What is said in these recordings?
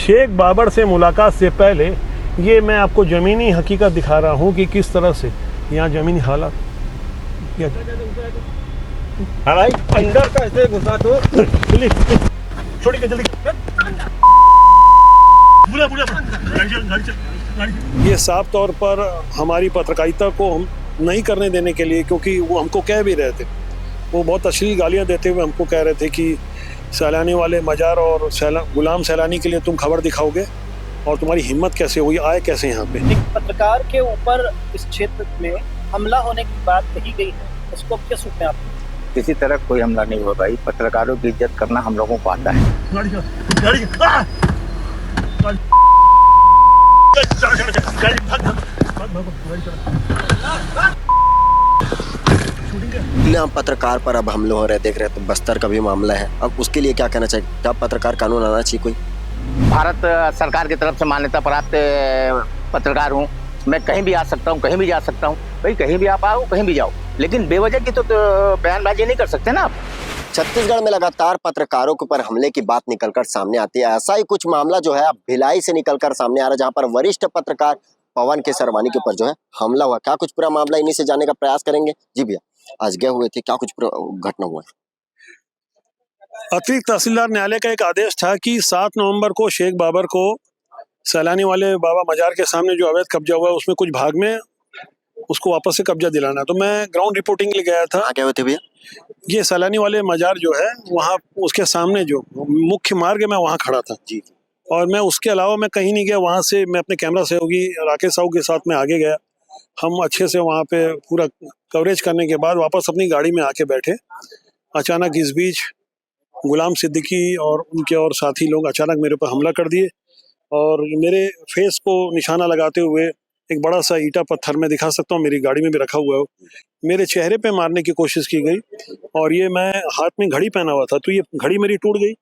शेख बाबर से मुलाकात से पहले ये मैं आपको ज़मीनी हकीकत दिखा रहा हूँ कि किस तरह से यहाँ ज़मीनी हालात। हाँ भाई, अंदर कैसे घुसा तो जल्दी छोड़ी के जल्दी ये साफ तौर पर हमारी पत्रकारिता को हम नहीं करने देने के लिए, क्योंकि वो हमको कह भी रहे थे, वो बहुत अश्लील गालियाँ देते हुए हमको कह रहे थे कि सैलानी वाले मज़ार और गुलाम सैलानी के लिए तुम खबर दिखाओगे और तुम्हारी हिम्मत कैसे हुई, आए कैसे यहाँ पे। एक पत्रकार के ऊपर इस क्षेत्र में हमला होने की बात कही गई है, उसको किस रूप में आप? किसी तरह कोई हमला नहीं हुआ भाई, पत्रकारों की इज्जत करना हम लोगों को आता है। हम पत्रकार पर अब हमले हो रहे, देख रहे तो बस्तर का भी मामला है। अब उसके लिए क्या कहना चाहिए? क्या पत्रकार कानून आना चाहिए कोई? भारत सरकार की तरफ से मान्यता प्राप्त पत्रकार हूँ, मैं कहीं भी आ सकता हूँ, कहीं भी जा सकता हूँ। भाई कहीं भी आप आओ, कहीं भी जाओ, लेकिन बेवजह की तो बयानबाजी नहीं कर सकते ना आप। छत्तीसगढ़ में लगातार पत्रकारों के ऊपर हमले की बात निकलकर सामने आती है। ऐसा ही कुछ मामला जो है अब भिलाई से निकलकर सामने आ रहा है, जहां पर वरिष्ठ पत्रकार पवन केसरवानी के ऊपर जो है हमला हुआ। क्या कुछ पूरा मामला इन्हीं से जानने का प्रयास करेंगे। जी भैया, आज गए हुए थे, क्या कुछ घटना हुआ है? अतिरिक्त तहसीलदार न्यायालय का एक आदेश था कि 7 नवंबर को शेख बाबर को सैलानी वाले बाबा मजार के सामने जो अवैध कब्जा हुआ है उसमें कुछ भाग में उसको वापस से कब्जा दिलाना। तो मैं ग्राउंड रिपोर्टिंग के लिए गया था। क्या हुए थे भैया? ये सैलानी वाले मजार जो है वहाँ उसके सामने जो मुख्य मार्ग है, मैं वहाँ खड़ा था जी। और मैं उसके अलावा मैं कहीं नहीं गया। वहाँ से मैं अपने कैमरा सहयोगी राकेश साहू के साथ में आगे गया। हम अच्छे से वहाँ पे पूरा कवरेज करने के बाद वापस अपनी गाड़ी में आके बैठे। अचानक इस बीच गुलाम सिद्दीकी और उनके और साथी लोग अचानक मेरे पर हमला कर दिए और मेरे फेस को निशाना लगाते हुए एक बड़ा सा ईंटा पत्थर में दिखा सकता हूँ, मेरी गाड़ी में भी रखा हुआ है, मेरे चेहरे पे मारने की कोशिश की गई। और ये मैं हाथ में घड़ी पहना हुआ था, तो ये घड़ी मेरी टूट गई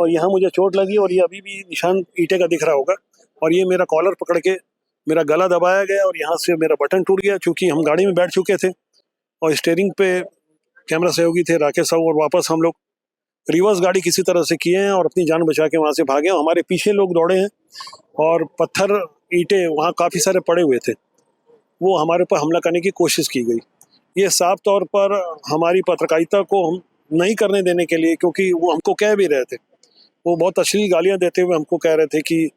और यहाँ मुझे चोट लगी और ये अभी भी निशान ईंटे का दिख रहा होगा। और ये मेरा कॉलर पकड़ के मेरा गला दबाया गया और यहाँ से मेरा बटन टूट गया, क्योंकि हम गाड़ी में बैठ चुके थे और स्टीयरिंग पे कैमरा सहयोगी थे राकेश साहू। और वापस हम लोग रिवर्स गाड़ी किसी तरह से किए हैं और अपनी जान बचा के वहाँ से भागे। हमारे पीछे लोग दौड़े हैं और पत्थर ईंटे वहाँ काफ़ी सारे पड़े हुए थे, वो हमारे ऊपर हमला करने की कोशिश की गई। ये साफ तौर पर हमारी पत्रकारिता को हम नहीं करने देने के लिए, क्योंकि वो हमको कह भी रहे थे, वो बहुत अश्लील गालियाँ देते हुए हमको कह रहे थे कि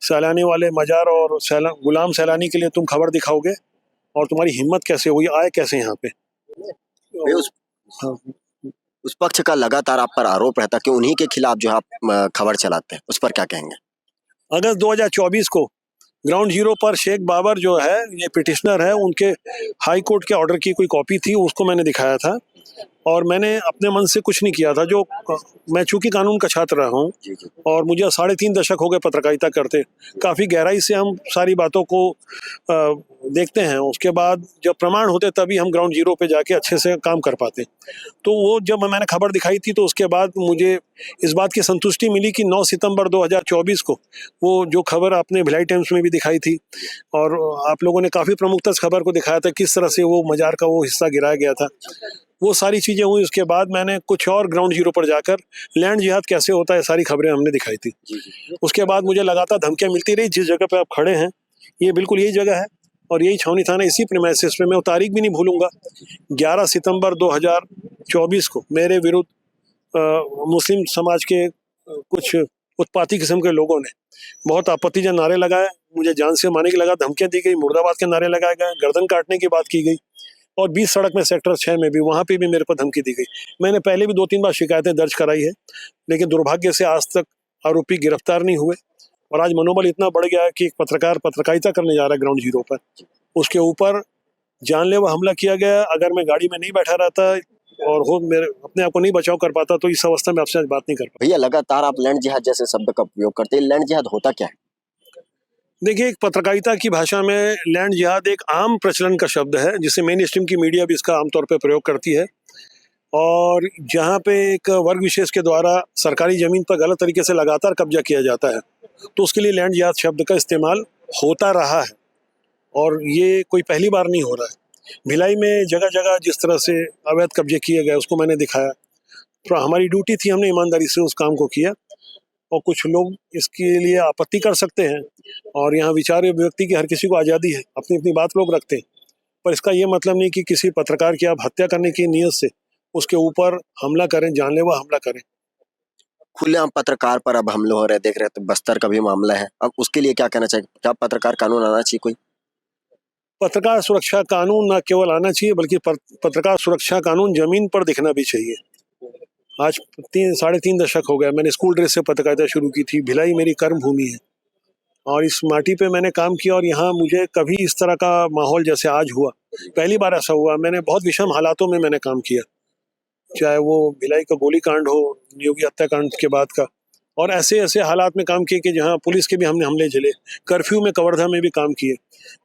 सैलानी वाले मज़ार और गुलाम सैलानी के लिए तुम खबर दिखाओगे और तुम्हारी हिम्मत कैसे हुई, आए कैसे यहाँ पे। उस पक्ष का लगातार आप पर आरोप रहता कि उन्हीं के खिलाफ जो है आप खबर चलाते हैं, उस पर क्या कहेंगे? अगस्त 2024 को ग्राउंड जीरो पर शेख बाबर जो है, ये पिटिशनर है, उनके हाई कोर्ट के ऑर्डर की कोई कॉपी थी, उसको मैंने दिखाया था और मैंने अपने मन से कुछ नहीं किया था। जो मैं चूंकि कानून का छात्र रहा हूँ और मुझे 3.5 दशक हो गए पत्रकारिता करते, काफ़ी गहराई से हम सारी बातों को देखते हैं। उसके बाद जब प्रमाण होते तभी हम ग्राउंड जीरो पे जाके अच्छे से काम कर पाते। तो वो जब मैंने खबर दिखाई थी तो उसके बाद मुझे इस बात की संतुष्टि मिली कि 9 सितंबर 2024 को वो जो खबर आपने भिलाई टाइम्स में भी दिखाई थी और आप लोगों ने काफ़ी प्रमुखता से खबर को दिखाया था, किस तरह से वो मज़ार का वो हिस्सा गिराया गया था, वो सारी चीज़ें हुई। उसके बाद मैंने कुछ और ग्राउंड जीरो पर जाकर लैंड जिहाद कैसे होता है सारी खबरें हमने दिखाई थी। उसके बाद मुझे लगातार धमकियाँ मिलती रही। जिस जगह पे आप खड़े हैं ये बिल्कुल यही जगह है और यही छावनी थाना, इसी प्रीमाइसेस पे मैं वो तारीख भी नहीं भूलूंगा। 11 सितंबर 2024 को मेरे विरुद्ध मुस्लिम समाज के कुछ उत्पाती किस्म के लोगों ने बहुत आपत्तिजनक नारे लगाए, मुझे जान से मारने की लगा धमकियाँ दी गई, मुर्दाबाद के नारे लगाए गए, गर्दन काटने की बात की गई और 20 सड़क में सेक्टर 6 में भी, वहाँ पे भी मेरे पर धमकी दी गई। मैंने पहले भी 2-3 बार शिकायतें दर्ज कराई है, लेकिन दुर्भाग्य से आज तक आरोपी गिरफ्तार नहीं हुए। और आज मनोबल इतना बढ़ गया है कि एक पत्रकार पत्रकारिता करने जा रहा है ग्राउंड जीरो पर, उसके ऊपर जानलेवा हमला किया गया। अगर मैं गाड़ी में नहीं बैठा रहता और मेरे अपने आप को नहीं बचाव कर पाता तो इस अवस्था में आपसे आज बात नहीं कर पाता। भैया, लगातार आप लैंड जिहाद जैसे शब्द का उपयोग करते हैं, लैंड जिहाद होता क्या है? देखिए, एक पत्रकारिता की भाषा में लैंड जिहाद एक आम प्रचलन का शब्द है, जिसे मेन स्ट्रीम की मीडिया भी इसका आमतौर पर प्रयोग करती है। और जहाँ पे एक वर्ग विशेष के द्वारा सरकारी ज़मीन पर गलत तरीके से लगातार कब्जा किया जाता है, तो उसके लिए लैंड जिहाद शब्द का इस्तेमाल होता रहा है और ये कोई पहली बार नहीं हो रहा है। भिलाई में जगह जगह जिस तरह से अवैध कब्जे किए गए उसको मैंने दिखाया, तो हमारी ड्यूटी थी, हमने ईमानदारी से उस काम को किया और कुछ लोग इसके लिए आपत्ति कर सकते हैं, और यहाँ विचार व्यक्ति की हर किसी को आज़ादी है, अपनी अपनी बात लोग रखते हैं, पर इसका ये मतलब नहीं कि किसी पत्रकार की आप हत्या करने की नीयत से उसके ऊपर हमला करें, जानलेवा हमला करें। खुलेआम पत्रकार पर अब हमले हो रहे, देख रहे, तो बस्तर का भी मामला है, अब उसके लिए क्या कहना चाहिए? क्या पत्रकार कानून आना चाहिए कोई? पत्रकार सुरक्षा कानून न केवल आना चाहिए, बल्कि पत्रकार सुरक्षा कानून जमीन पर दिखना भी चाहिए। आज 3.5 दशक हो गया, मैंने स्कूल ड्रेस से पत्रकारिता शुरू की थी। भिलाई मेरी कर्म भूमि है और इस माटी पे मैंने काम किया, और यहाँ मुझे कभी इस तरह का माहौल जैसे आज हुआ, पहली बार ऐसा हुआ। मैंने बहुत विषम हालातों में मैंने काम किया, चाहे वो भिलाई का गोली कांड हो, योगी हत्याकांड के बाद का, और ऐसे ऐसे हालात में काम किए कि जहाँ पुलिस के भी हमने हमले झेले। कर्फ्यू में कवर्धा में भी काम किए,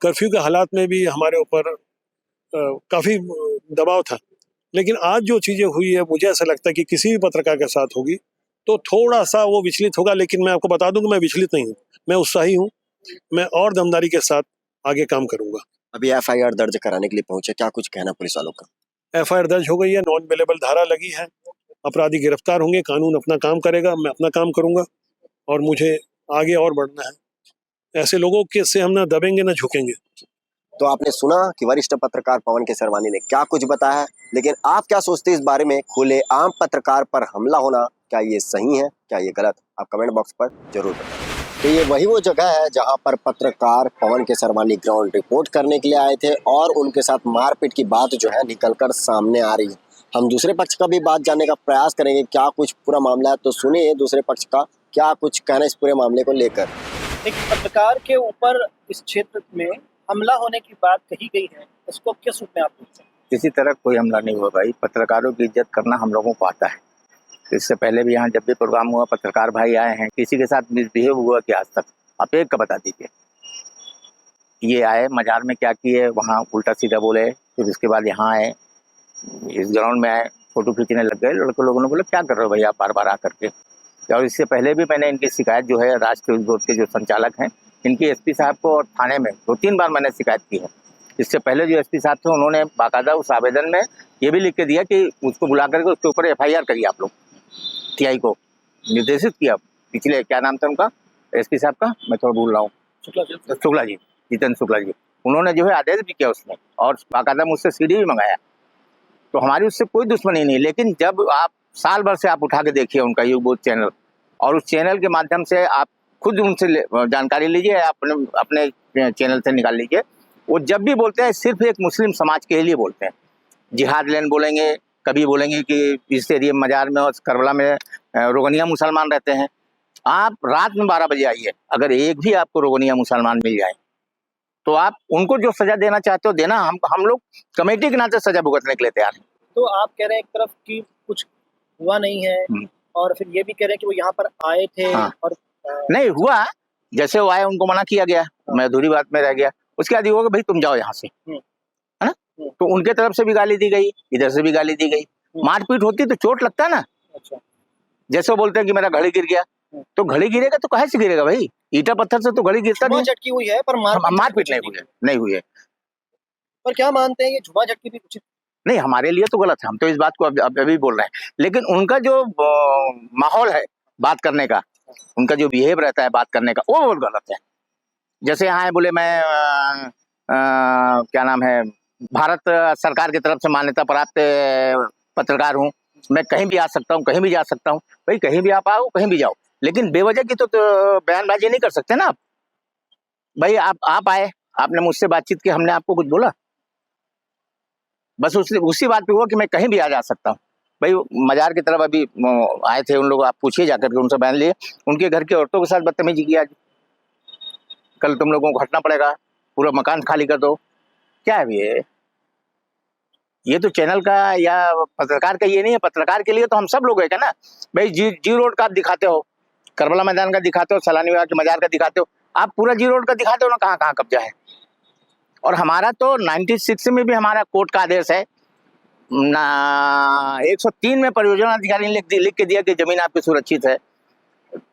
कर्फ्यू के हालात में भी हमारे ऊपर काफ़ी दबाव था। लेकिन आज जो चीज़ें हुई है, मुझे ऐसा लगता है कि किसी भी पत्रकार के साथ होगी तो थोड़ा सा वो विचलित होगा, लेकिन मैं आपको बता दूं कि मैं विचलित नहीं हूँ, मैं उत्साही हूँ, मैं और दमदारी के साथ आगे काम करूंगा। अभी एफआईआर दर्ज कराने के लिए पहुंचे, क्या कुछ कहना पुलिस वालों का? एफआईआर दर्ज हो गई है, नॉन बेलेबल धारा लगी है, अपराधी गिरफ्तार होंगे, कानून अपना काम करेगा, मैं अपना काम करूंगा, और मुझे आगे और बढ़ना है। ऐसे लोगों के से हम ना दबेंगे ना झुकेंगे। तो आपने सुना कि वरिष्ठ पत्रकार पवन केसरवानी ने क्या कुछ बताया, लेकिन आप क्या सोचते हैं इस बारे में? खुलेआम पत्रकार पर हमला होना, क्या ये सही है, क्या ये गलत? आप कमेंट बॉक्स पर जरूर बताएं। तो ये वही वो जगह है जहां पर पत्रकार पवन केसरवानी ग्राउंड रिपोर्ट करने के लिए आए थे, और उनके साथ मारपीट की बात जो है निकलकर सामने आ रही है। हम दूसरे पक्ष का भी बात जानने का प्रयास करेंगे, क्या कुछ पूरा मामला है, तो सुनिए दूसरे पक्ष का क्या कुछ कहना इस पूरे मामले को लेकर। एक पत्रकार के ऊपर इस क्षेत्र में हमला होने की बात कही गई है, इसको किस रूप में आप देखते हैं? किसी तरह कोई हमला नहीं हुआ भाई, पत्रकारों की इज्जत करना हम लोगों को आता है। इससे पहले भी यहाँ जब भी प्रोग्राम हुआ, पत्रकार भाई आए हैं, किसी के साथ मिसबिहेव हुआ कि आज तक? आप एक का बता दीजिए। ये आए मजार में क्या किए, वहाँ उल्टा सीधा बोले, फिर उसके बाद यहाँ आए, इस ग्राउंड में आए, फोटो खींचने लग गए। लड़के लोगों ने बोले क्या कर रहे हो भैया बार बार आकर के। और इससे पहले भी मैंने इनकी शिकायत जो है राष्ट्रीय बोर्ड के जो संचालक हैं, इनकी एसपी साहब को और थाने में 2-3 बार मैंने शिकायत की है। इससे पहले जो एसपी साहब थे, उन्होंने बाकायदा उस आवेदन में ये भी लिख के दिया कि उसको बुला करके उसके ऊपर एफआईआर करिए। आप लोग टीआई को निर्देशित किया, पिछले क्या नाम था उनका एसपी साहब का, मैं थोड़ा भूल रहा हूँ, शुक्ला जी, जितेंद्र शुक्ला जी, उन्होंने जो है आदेश भी किया उसमें, और बाकायदा मुझसे सीडी भी मंगाया। तो हमारी उससे कोई दुश्मनी नहीं। लेकिन जब आप साल भर से आप उठा के देखिए उनका युगबोध चैनल, और उस चैनल के माध्यम से आप खुद उनसे जानकारी लीजिए, अपने चैनल से निकाल लीजिए। वो जब भी बोलते हैं सिर्फ एक मुस्लिम समाज के लिए बोलते हैं। जिहाद लैंड बोलेंगे, कभी बोलेंगे कि इस एरिया मजार में और करबला में रोगनिया मुसलमान रहते हैं। आप रात में 12 बजे आइए, अगर एक भी आपको रोगनिया मुसलमान मिल जाए तो आप उनको जो सजा देना चाहते हो देना। हम लोग कमेटी के नाते सजा भुगतने के लिए तैयार हैं। तो आप कह रहे हैं एक तरफ कि कुछ हुआ नहीं है, और फिर ये भी कह रहे हैं कि वो यहाँ पर आए थे। हाँ। और नहीं हुआ, जैसे वो आए उनको मना किया गया, मैं अधूरी बात में रह गया। उसके बाद ये होगा भाई तुम जाओ यहाँ से, है ना? तो उनके तरफ से भी गाली दी गई, इधर से भी गाली दी गई। मारपीट होती तो चोट लगता है ना। अच्छा, जैसे वो बोलते हैं कि मेरा घड़ी गिर गया, तो घड़ी गिरेगा तो कहाँ से गिरेगा भाई? ईटा पत्थर से तो घड़ी गिरता नहीं। झटकी हुई है पर मारपीट नहीं हुई है। पर क्या मानते हैं ये झुमा झटकी भी उचित नहीं, हमारे लिए तो गलत है, हम तो इस बात को अभी बोल रहे हैं। लेकिन उनका जो माहौल है बात करने का, उनका जो बिहेव रहता है बात करने का, वो बहुत गलत है। जैसे यहाँ है बोले मैं क्या नाम है, भारत सरकार की तरफ से मान्यता प्राप्त पत्रकार हूँ, मैं कहीं भी आ सकता हूँ, कहीं भी जा सकता हूँ। भाई कहीं भी आप आओ, कहीं भी जाओ, लेकिन बेवजह की तो बयानबाजी नहीं कर सकते ना आप। भाई आप आए, आपने मुझसे बातचीत की, हमने आपको कुछ बोला? बस उसी बात पे हुआ कि मैं कहीं भी आ जा सकता हूँ। भाई मजार की तरफ अभी आए थे उन लोग, आप पूछिए जाकर के, उनसे बयान लिए, उनके घर की औरतों के साथ बदतमीजी की। आज कल तुम लोगों को हटना पड़ेगा, पूरा मकान खाली कर दो। क्या है ये तो चैनल का या पत्रकार का ये नहीं है। पत्रकार के लिए तो हम सब लोग है ना भाई। जी रोड का आप दिखाते हो, करबला मैदान का दिखाते हो, सलानी विभाग के मजार का दिखाते हो, आप पूरा जी रोड का दिखाते हो ना, कहाँ कहाँ कब्जा है। और हमारा तो 96 में भी हमारा कोर्ट का आदेश है ना, 103 में परियोजना अधिकारी ने लिख के दिया कि जमीन आपकी सुरक्षित है।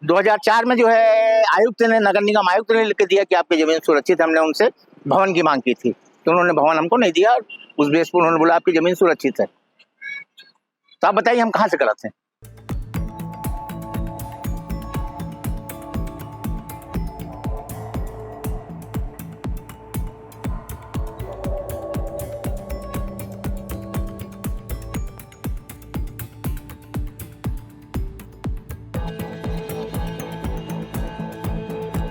2004 में जो है आयुक्त ने, नगर निगम आयुक्त ने लिख के दिया कि आपकी जमीन सुरक्षित है। हमने उनसे भवन की मांग की थी, तो उन्होंने भवन हमको नहीं दिया, उस बेस पर उन्होंने बोला आपकी जमीन सुरक्षित है। तो आप बताइए हम कहाँ से गलत हैं?